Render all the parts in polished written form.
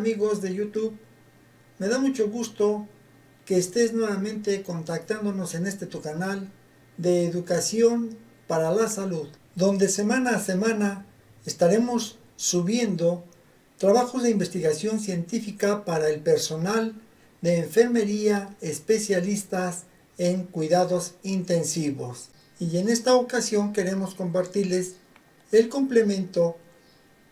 amigos de YouTube, me da mucho gusto que estés nuevamente contactándonos en este tu canal de Educación para la Salud, donde semana a semana estaremos subiendo trabajos de investigación científica para el personal de enfermería especialistas en cuidados intensivos. Y en esta ocasión queremos compartirles el complemento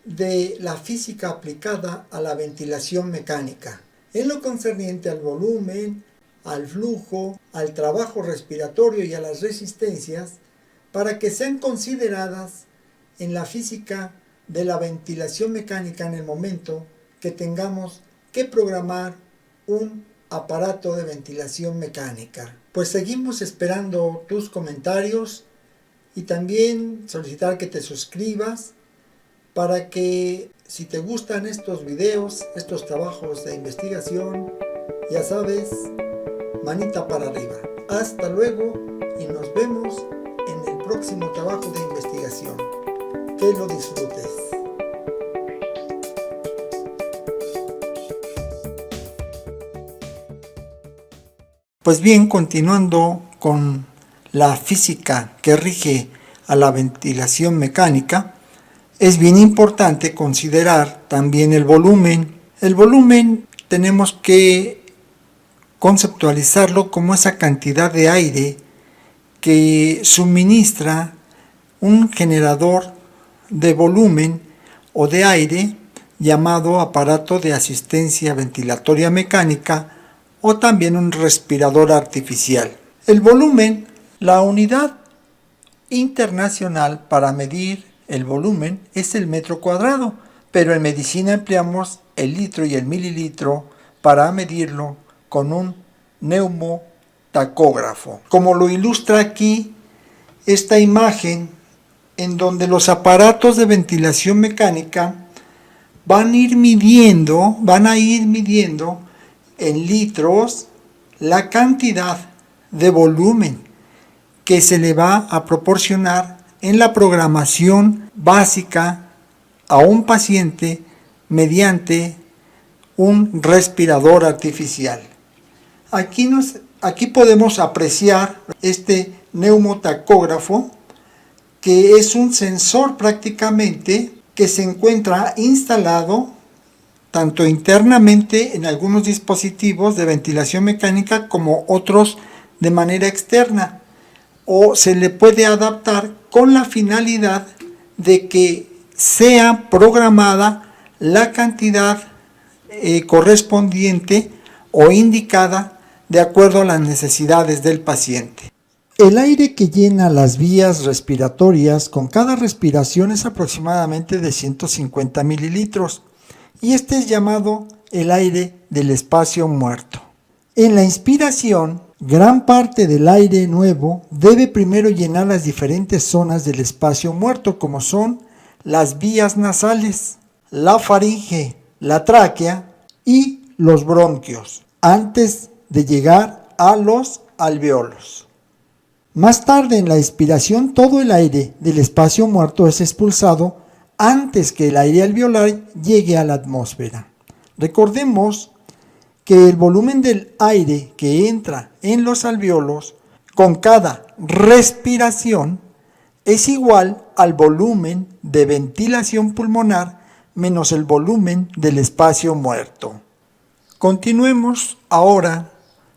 de la física aplicada a la ventilación mecánica, en lo concerniente al volumen, al flujo, al trabajo respiratorio y a las resistencias, para que sean consideradas en la física de la ventilación mecánica en el momento que tengamos que programar un aparato de ventilación mecánica. Pues seguimos esperando tus comentarios y también solicitar que te suscribas para que, si te gustan estos videos, estos trabajos de investigación, ya sabes, manita para arriba. Hasta luego y nos vemos en el próximo trabajo de investigación. Que lo disfrutes. Pues bien, continuando con la física que rige a la ventilación mecánica, es bien importante considerar también el volumen. El volumen tenemos que conceptualizarlo como esa cantidad de aire que suministra un generador de volumen o de aire llamado aparato de asistencia ventilatoria mecánica o también un respirador artificial. El volumen, la unidad internacional para medir el volumen es el metro cuadrado, pero en medicina empleamos el litro y el mililitro para medirlo con un neumotacógrafo. Como lo ilustra aquí esta imagen, en donde los aparatos de ventilación mecánica van a ir midiendo en litros la cantidad de volumen que se le va a proporcionar en la programación básica a un paciente mediante un respirador artificial. Aquí podemos apreciar este neumotacógrafo, que es un sensor prácticamente que se encuentra instalado tanto internamente en algunos dispositivos de ventilación mecánica como otros de manera externa, o se le puede adaptar con la finalidad de que sea programada la cantidad correspondiente o indicada de acuerdo a las necesidades del paciente. El aire que llena las vías respiratorias con cada respiración es aproximadamente de 150 mililitros y este es llamado el aire del espacio muerto. En la inspiración, gran parte del aire nuevo debe primero llenar las diferentes zonas del espacio muerto, como son las vías nasales, la faringe, la tráquea y los bronquios, antes de llegar a los alvéolos. Más tarde, en la expiración, todo el aire del espacio muerto es expulsado antes que el aire alveolar llegue a la atmósfera. Recordemos que el volumen del aire que entra en los alvéolos con cada respiración es igual al volumen de ventilación pulmonar menos el volumen del espacio muerto. Continuemos ahora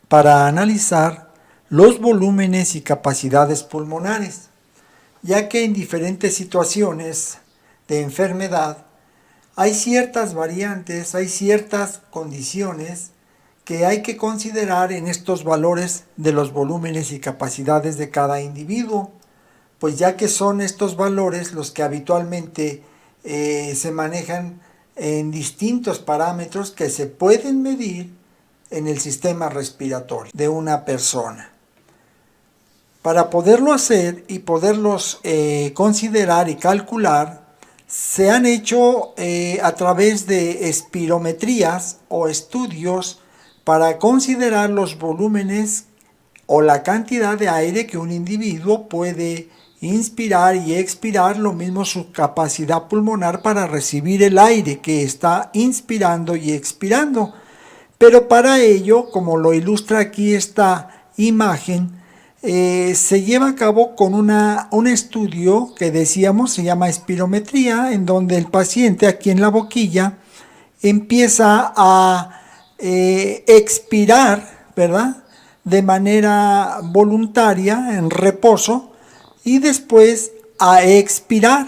para analizar los volúmenes y capacidades pulmonares, ya que en diferentes situaciones de enfermedad hay ciertas variantes, hay ciertas condiciones que hay que considerar en estos valores de los volúmenes y capacidades de cada individuo, pues ya que son estos valores los que habitualmente se manejan en distintos parámetros que se pueden medir en el sistema respiratorio de una persona. Para poderlo hacer y poderlos considerar y calcular, se han hecho a través de espirometrías o estudios para considerar los volúmenes o la cantidad de aire que un individuo puede inspirar y expirar, lo mismo su capacidad pulmonar para recibir el aire que está inspirando y expirando. Pero para ello, como lo ilustra aquí esta imagen, se lleva a cabo con un estudio que decíamos se llama espirometría, en donde el paciente aquí en la boquilla empieza a expirar, ¿verdad?, de manera voluntaria, en reposo, y después a expirar,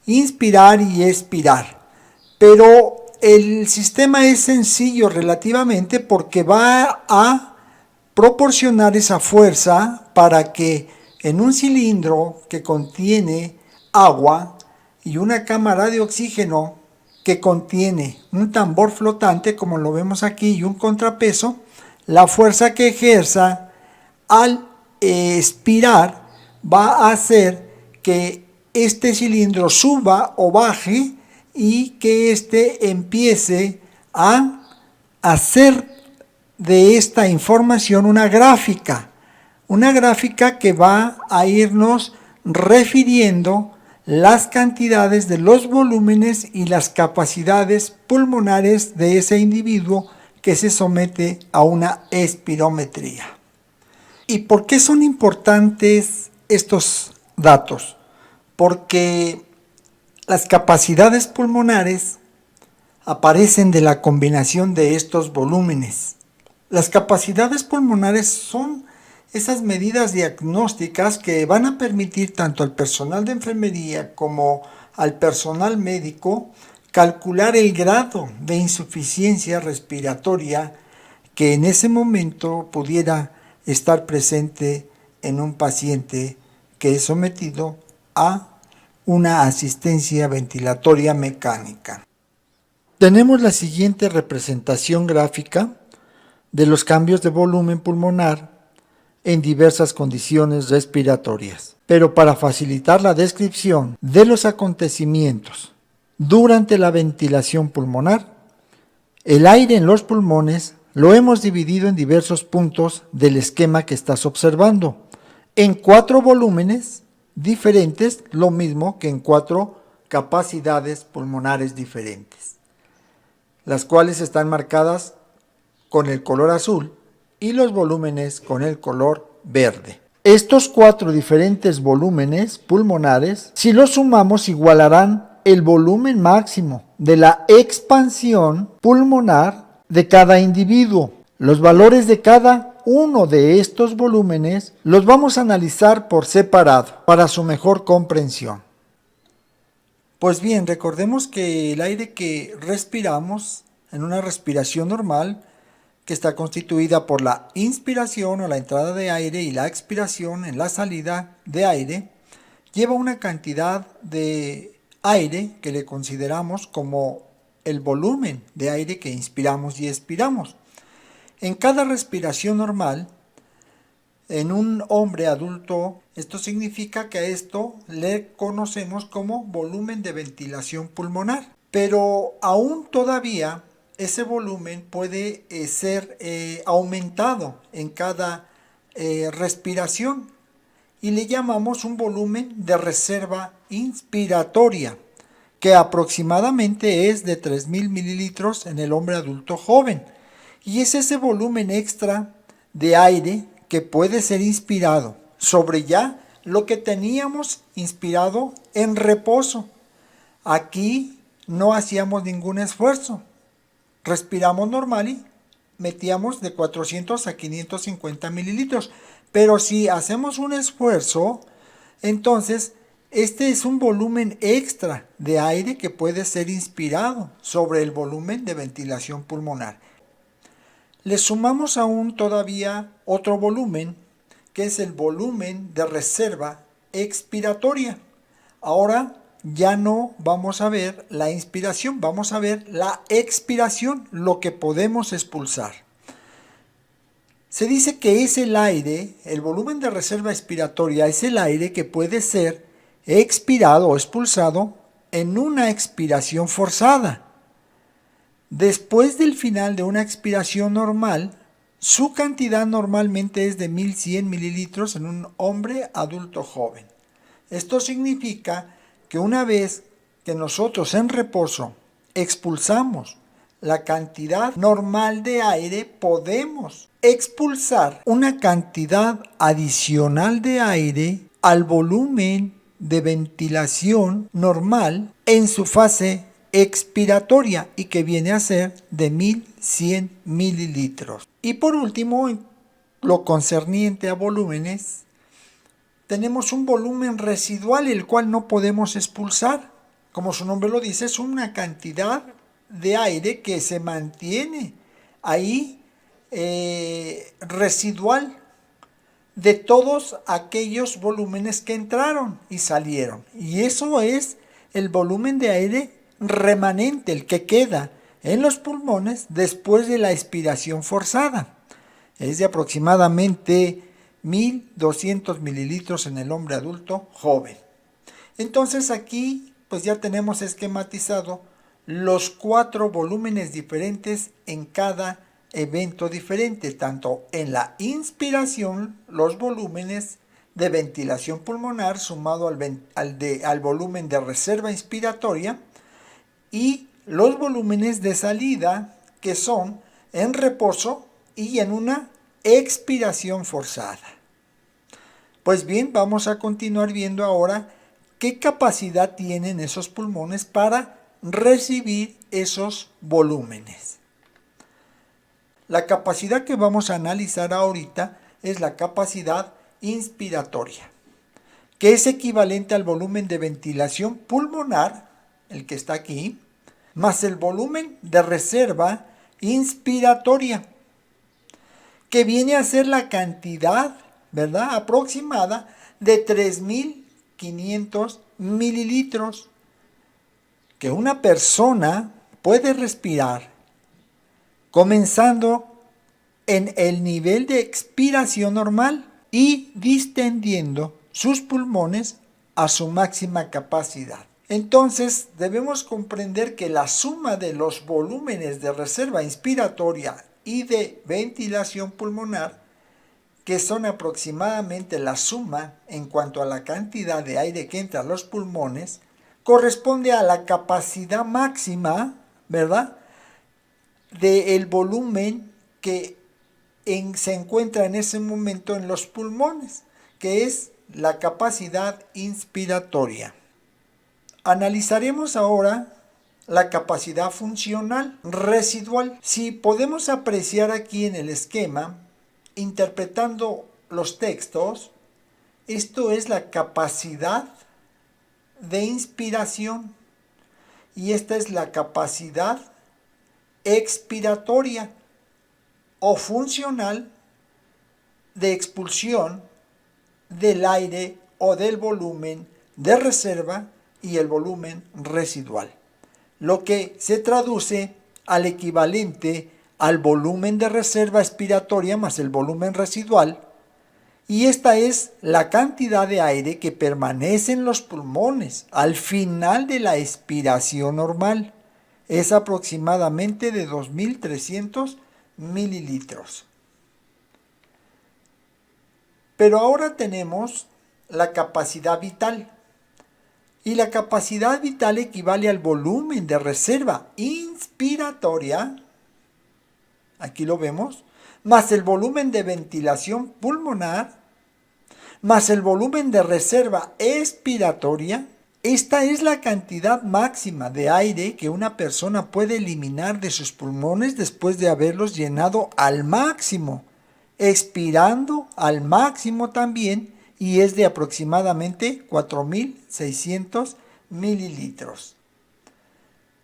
inspirar y expirar. Pero el sistema es sencillo relativamente porque va a proporcionar esa fuerza para que en un cilindro que contiene agua y una cámara de oxígeno que contiene un tambor flotante, como lo vemos aquí, y un contrapeso, la fuerza que ejerza al expirar va a hacer que este cilindro suba o baje y que éste empiece a hacer de esta información una gráfica que va a irnos refiriendo las cantidades de los volúmenes y las capacidades pulmonares de ese individuo que se somete a una espirometría. ¿Y por qué son importantes estos datos? Porque las capacidades pulmonares aparecen de la combinación de estos volúmenes. Las capacidades pulmonares son esas medidas diagnósticas que van a permitir tanto al personal de enfermería como al personal médico calcular el grado de insuficiencia respiratoria que en ese momento pudiera estar presente en un paciente que es sometido a una asistencia ventilatoria mecánica. Tenemos la siguiente representación gráfica de los cambios de volumen pulmonar en diversas condiciones respiratorias. Pero para facilitar la descripción de los acontecimientos durante la ventilación pulmonar, el aire en los pulmones lo hemos dividido en diversos puntos del esquema que estás observando, en 4 volúmenes diferentes, lo mismo que en 4 capacidades pulmonares diferentes, las cuales están marcadas con el color azul y los volúmenes con el color verde. Estos 4 diferentes volúmenes pulmonares, si los sumamos, igualarán el volumen máximo de la expansión pulmonar de cada individuo. Los valores de cada uno de estos volúmenes los vamos a analizar por separado para su mejor comprensión. Pues bien, recordemos que el aire que respiramos en una respiración normal, que está constituida por la inspiración o la entrada de aire y la expiración en la salida de aire, lleva una cantidad de aire que le consideramos como el volumen de aire que inspiramos y expiramos. En cada respiración normal, en un hombre adulto, esto significa que a esto le conocemos como volumen de ventilación pulmonar. Pero aún todavía ese volumen puede ser aumentado en cada respiración y le llamamos un volumen de reserva inspiratoria, que aproximadamente es de 3.000 mililitros en el hombre adulto joven. Y es ese volumen extra de aire que puede ser inspirado sobre ya lo que teníamos inspirado en reposo. Aquí no hacíamos ningún esfuerzo. Respiramos normal y metíamos de 400 a 550 mililitros. Pero si hacemos un esfuerzo, entonces este es un volumen extra de aire que puede ser inspirado sobre el volumen de ventilación pulmonar. Le sumamos aún todavía otro volumen, que es el volumen de reserva expiratoria. Ahora ya no vamos a ver la inspiración, vamos a ver la expiración, lo que podemos expulsar. Se dice que es el aire, el volumen de reserva expiratoria es el aire que puede ser expirado o expulsado en una expiración forzada. Después del final de una expiración normal, su cantidad normalmente es de 1.100 mililitros en un hombre adulto joven. Esto significa que una vez que nosotros en reposo expulsamos la cantidad normal de aire, podemos expulsar una cantidad adicional de aire al volumen de ventilación normal en su fase expiratoria y que viene a ser de 1100 mililitros. Y por último, en lo concerniente a volúmenes, tenemos un volumen residual el cual no podemos expulsar. Como su nombre lo dice, es una cantidad de aire que se mantiene ahí residual de todos aquellos volúmenes que entraron y salieron. Y eso es el volumen de aire remanente, el que queda en los pulmones después de la expiración forzada. Es de aproximadamente 1200 mililitros en el hombre adulto joven. Entonces aquí pues ya tenemos esquematizado los 4 volúmenes diferentes en cada evento diferente, tanto en la inspiración, los volúmenes de ventilación pulmonar sumado al volumen de reserva inspiratoria, y los volúmenes de salida, que son en reposo y en una expiración forzada. Pues bien, vamos a continuar viendo ahora qué capacidad tienen esos pulmones para recibir esos volúmenes. La capacidad que vamos a analizar ahorita es la capacidad inspiratoria, que es equivalente al volumen de ventilación pulmonar, el que está aquí, más el volumen de reserva inspiratoria, que viene a ser la cantidad, ¿verdad?, aproximada de 3500 mililitros que una persona puede respirar, comenzando en el nivel de expiración normal y distendiendo sus pulmones a su máxima capacidad. Entonces debemos comprender que la suma de los volúmenes de reserva inspiratoria y de ventilación pulmonar, que son aproximadamente la suma en cuanto a la cantidad de aire que entra a los pulmones, corresponde a la capacidad máxima, ¿verdad?, del volumen que se encuentra en ese momento en los pulmones, que es la capacidad inspiratoria. Analizaremos ahora la capacidad funcional residual. Si podemos apreciar aquí en el esquema, interpretando los textos, esto es la capacidad de inspiración y esta es la capacidad expiratoria o funcional de expulsión del aire o del volumen de reserva y el volumen residual, lo que se traduce al equivalente al volumen de reserva expiratoria más el volumen residual, y esta es la cantidad de aire que permanece en los pulmones al final de la expiración normal. Es aproximadamente de 2300 mililitros. Pero ahora tenemos la capacidad vital. Y la capacidad vital equivale al volumen de reserva inspiratoria, aquí lo vemos, más el volumen de ventilación pulmonar, más el volumen de reserva expiratoria. Esta es la cantidad máxima de aire que una persona puede eliminar de sus pulmones después de haberlos llenado al máximo, expirando al máximo también, y es de aproximadamente 4600 mililitros.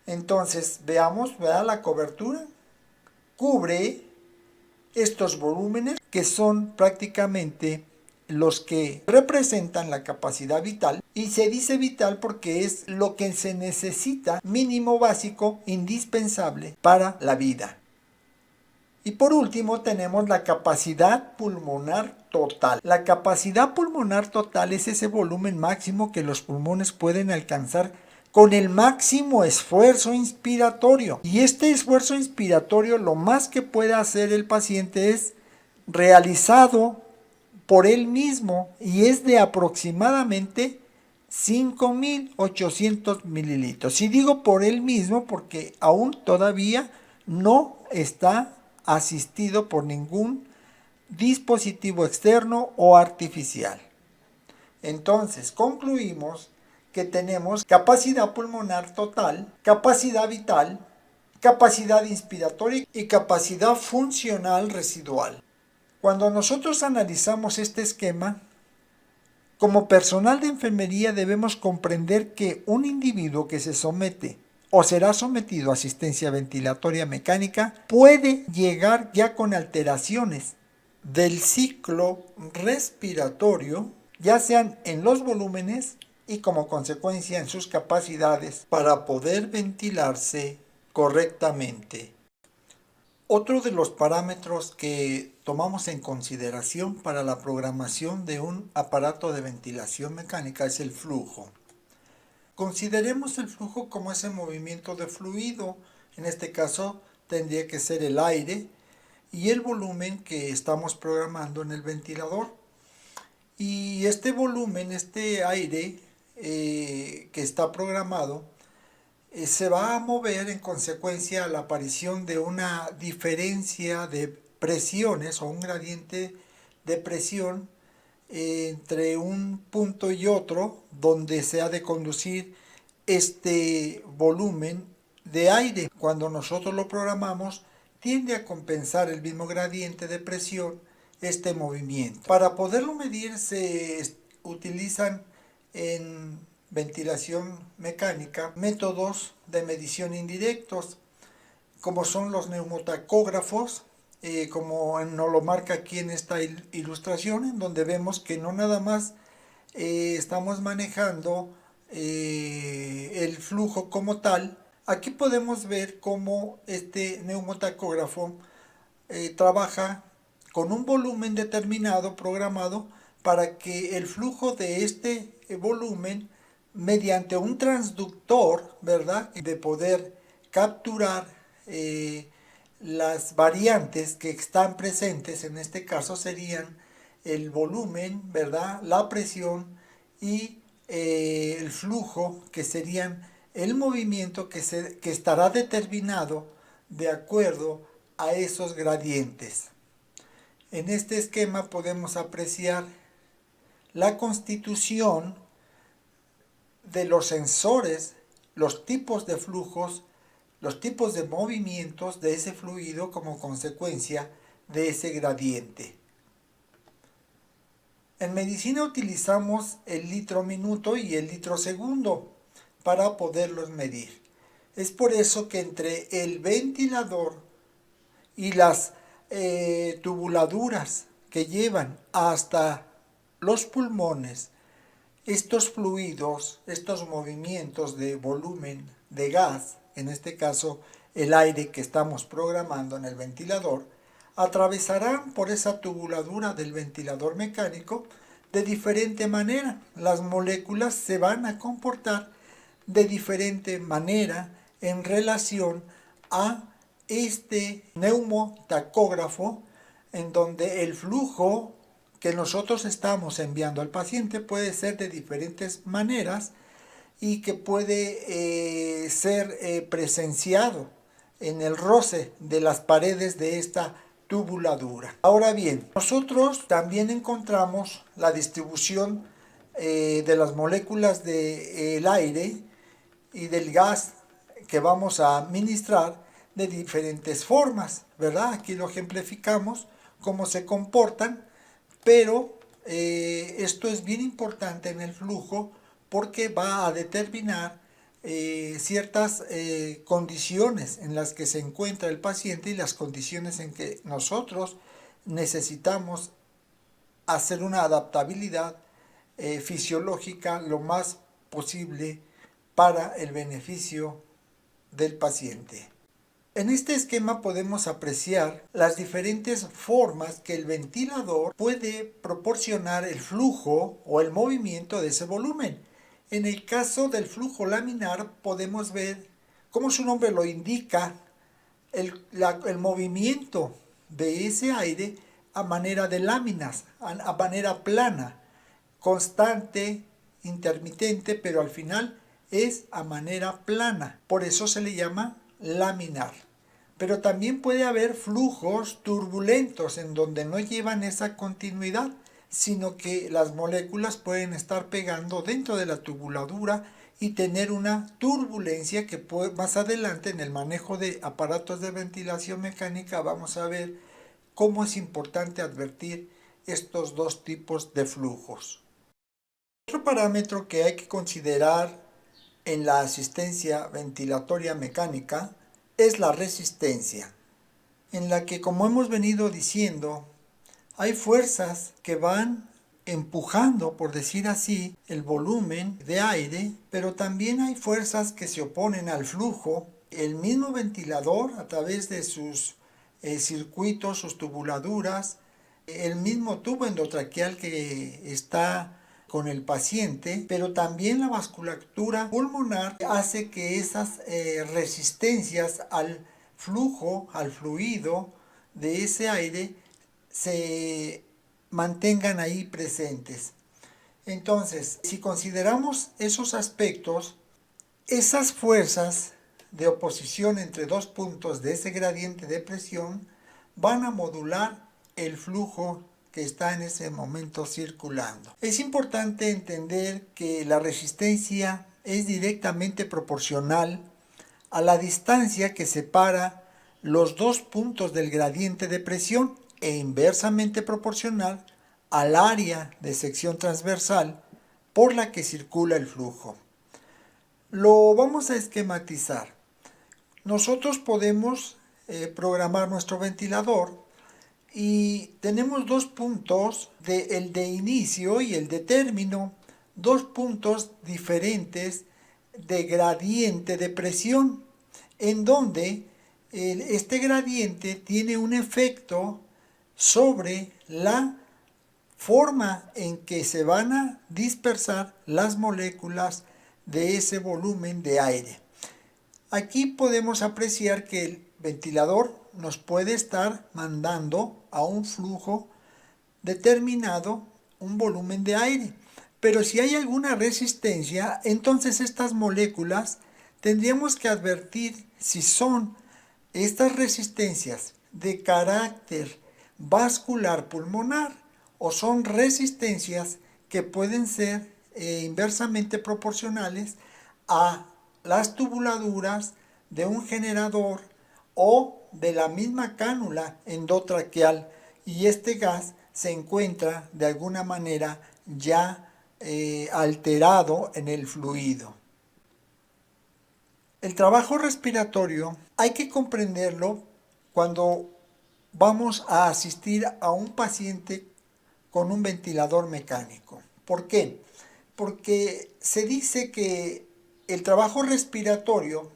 Entonces, veamos, ¿verdad?, la cobertura cubre estos volúmenes que son prácticamente los que representan la capacidad vital, y se dice vital porque es lo que se necesita, mínimo básico, indispensable para la vida. Y por último tenemos la capacidad pulmonar total. La capacidad pulmonar total es ese volumen máximo que los pulmones pueden alcanzar con el máximo esfuerzo inspiratorio. Y este esfuerzo inspiratorio, lo más que puede hacer el paciente es realizado por él mismo y es de aproximadamente 5.800 mililitros. Y digo por él mismo porque aún todavía no está asistido por ningún dispositivo externo o artificial. Entonces, concluimos que tenemos capacidad pulmonar total, capacidad vital, capacidad inspiratoria y capacidad funcional residual. Cuando nosotros analizamos este esquema, como personal de enfermería debemos comprender que un individuo que se somete o será sometido a asistencia ventilatoria mecánica puede llegar ya con alteraciones del ciclo respiratorio, ya sean en los volúmenes y como consecuencia en sus capacidades para poder ventilarse correctamente. Otro de los parámetros que tomamos en consideración para la programación de un aparato de ventilación mecánica es el flujo. Consideremos el flujo como ese movimiento de fluido, en este caso tendría que ser el aire y el volumen que estamos programando en el ventilador. Y este volumen, este aire que está programado, se va a mover en consecuencia a la aparición de una diferencia de presiones o un gradiente de presión entre un punto y otro donde se ha de conducir este volumen de aire. Cuando nosotros lo programamos, tiende a compensar el mismo gradiente de presión este movimiento. Para poderlo medir se utilizan en ventilación mecánica métodos de medición indirectos, como son los neumotacógrafos, como nos lo marca aquí en esta ilustración, en donde vemos que no nada más estamos manejando el flujo como tal. Aquí podemos ver cómo este neumotacógrafo trabaja con un volumen determinado programado para que el flujo de este volumen mediante un transductor, ¿verdad? De poder capturar las variantes que están presentes, en este caso serían el volumen, ¿verdad? La presión y el flujo, que serían el movimiento que estará determinado de acuerdo a esos gradientes. En este esquema podemos apreciar la constitución de los sensores, los tipos de flujos, los tipos de movimientos de ese fluido como consecuencia de ese gradiente. En medicina utilizamos el litro minuto y el litro segundo para poderlos medir. Es por eso que entre el ventilador y las tubuladuras que llevan hasta los pulmones, estos fluidos, estos movimientos de volumen de gas, en este caso el aire que estamos programando en el ventilador, atravesarán por esa tubuladura del ventilador mecánico de diferente manera. Las moléculas se van a comportar de diferente manera en relación a este neumotacógrafo, en donde el flujo que nosotros estamos enviando al paciente puede ser de diferentes maneras y que puede ser presenciado en el roce de las paredes de esta tubuladura. Ahora bien, nosotros también encontramos la distribución de las moléculas del aire y del gas que vamos a administrar de diferentes formas, ¿verdad? Aquí lo ejemplificamos, cómo se comportan, pero esto es bien importante en el flujo porque va a determinar ciertas condiciones en las que se encuentra el paciente y las condiciones en que nosotros necesitamos hacer una adaptabilidad fisiológica lo más posible para el beneficio del paciente. En este esquema podemos apreciar las diferentes formas que el ventilador puede proporcionar el flujo o el movimiento de ese volumen. En el caso del flujo laminar podemos ver, como su nombre lo indica, el movimiento de ese aire a manera de láminas, a manera plana, constante intermitente, pero al final es a manera plana. Por eso se le llama laminar. Pero también puede haber flujos turbulentos en donde no llevan esa continuidad, sino que las moléculas pueden estar pegando dentro de la tubuladura y tener una turbulencia que más adelante en el manejo de aparatos de ventilación mecánica vamos a ver cómo es importante advertir estos dos tipos de flujos. Otro parámetro que hay que considerar en la asistencia ventilatoria mecánica es la resistencia, en la que, como hemos venido diciendo, hay fuerzas que van empujando, por decir así, el volumen de aire, pero también hay fuerzas que se oponen al flujo. El mismo ventilador, a través de sus circuitos, sus tubuladuras, el mismo tubo endotraqueal que está con el paciente, pero también la vasculatura pulmonar hace que esas resistencias al flujo, al fluido de ese aire se mantengan ahí presentes. Entonces, si consideramos esos aspectos, esas fuerzas de oposición entre dos puntos de ese gradiente de presión van a modular el flujo que está en ese momento circulando. Es importante entender que la resistencia es directamente proporcional a la distancia que separa los dos puntos del gradiente de presión e inversamente proporcional al área de sección transversal por la que circula el flujo. Lo vamos a esquematizar. Nosotros podemos programar nuestro ventilador y tenemos dos puntos, el de inicio y el de término, dos puntos diferentes de gradiente de presión, en donde este gradiente tiene un efecto sobre la forma en que se van a dispersar las moléculas de ese volumen de aire. Aquí podemos apreciar que el ventilador nos puede estar mandando a un flujo determinado un volumen de aire. Pero si hay alguna resistencia, entonces estas moléculas tendríamos que advertir si son estas resistencias de carácter vascular pulmonar o son resistencias que pueden ser inversamente proporcionales a las tubuladuras de un generador o de la misma cánula endotraqueal, y este gas se encuentra de alguna manera ya alterado en el fluido. El trabajo respiratorio hay que comprenderlo cuando vamos a asistir a un paciente con un ventilador mecánico. ¿Por qué? Porque se dice que el trabajo respiratorio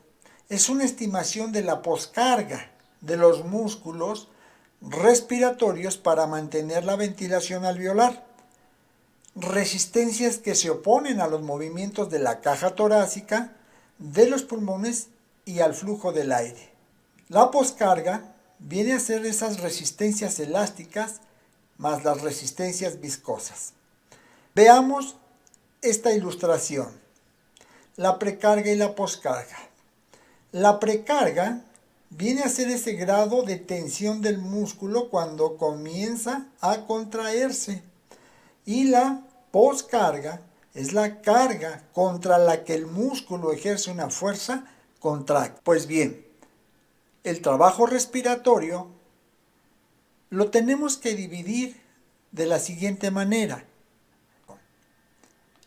es una estimación de la poscarga de los músculos respiratorios para mantener la ventilación alveolar. Resistencias que se oponen a los movimientos de la caja torácica, de los pulmones y al flujo del aire. La poscarga viene a ser esas resistencias elásticas más las resistencias viscosas. Veamos esta ilustración. La precarga y la poscarga. La precarga viene a ser ese grado de tensión del músculo cuando comienza a contraerse. Y la poscarga es la carga contra la que el músculo ejerce una fuerza contracta. Pues bien, el trabajo respiratorio lo tenemos que dividir de la siguiente manera.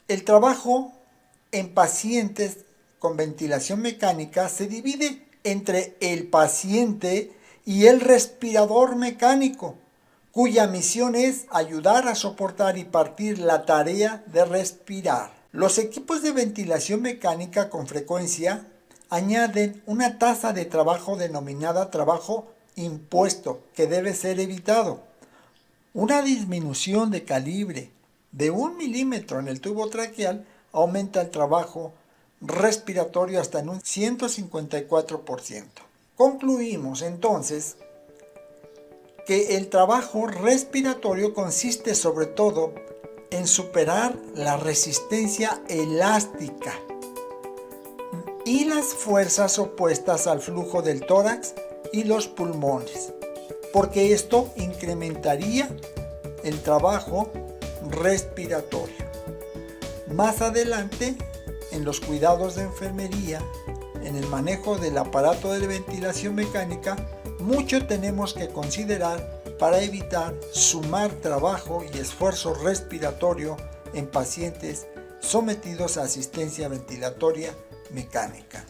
El trabajo en pacientes con ventilación mecánica se divide entre el paciente y el respirador mecánico, cuya misión es ayudar a soportar y partir la tarea de respirar. Los equipos de ventilación mecánica con frecuencia añaden una tasa de trabajo denominada trabajo impuesto, que debe ser evitado. Una disminución de calibre de 1 milímetro en el tubo traqueal aumenta el trabajo respiratorio hasta en un 154%. Concluimos entonces que el trabajo respiratorio consiste sobre todo en superar la resistencia elástica y las fuerzas opuestas al flujo del tórax y los pulmones, porque esto incrementaría el trabajo respiratorio. Más adelante, en los cuidados de enfermería, en el manejo del aparato de ventilación mecánica, mucho tenemos que considerar para evitar sumar trabajo y esfuerzo respiratorio en pacientes sometidos a asistencia ventilatoria mecánica.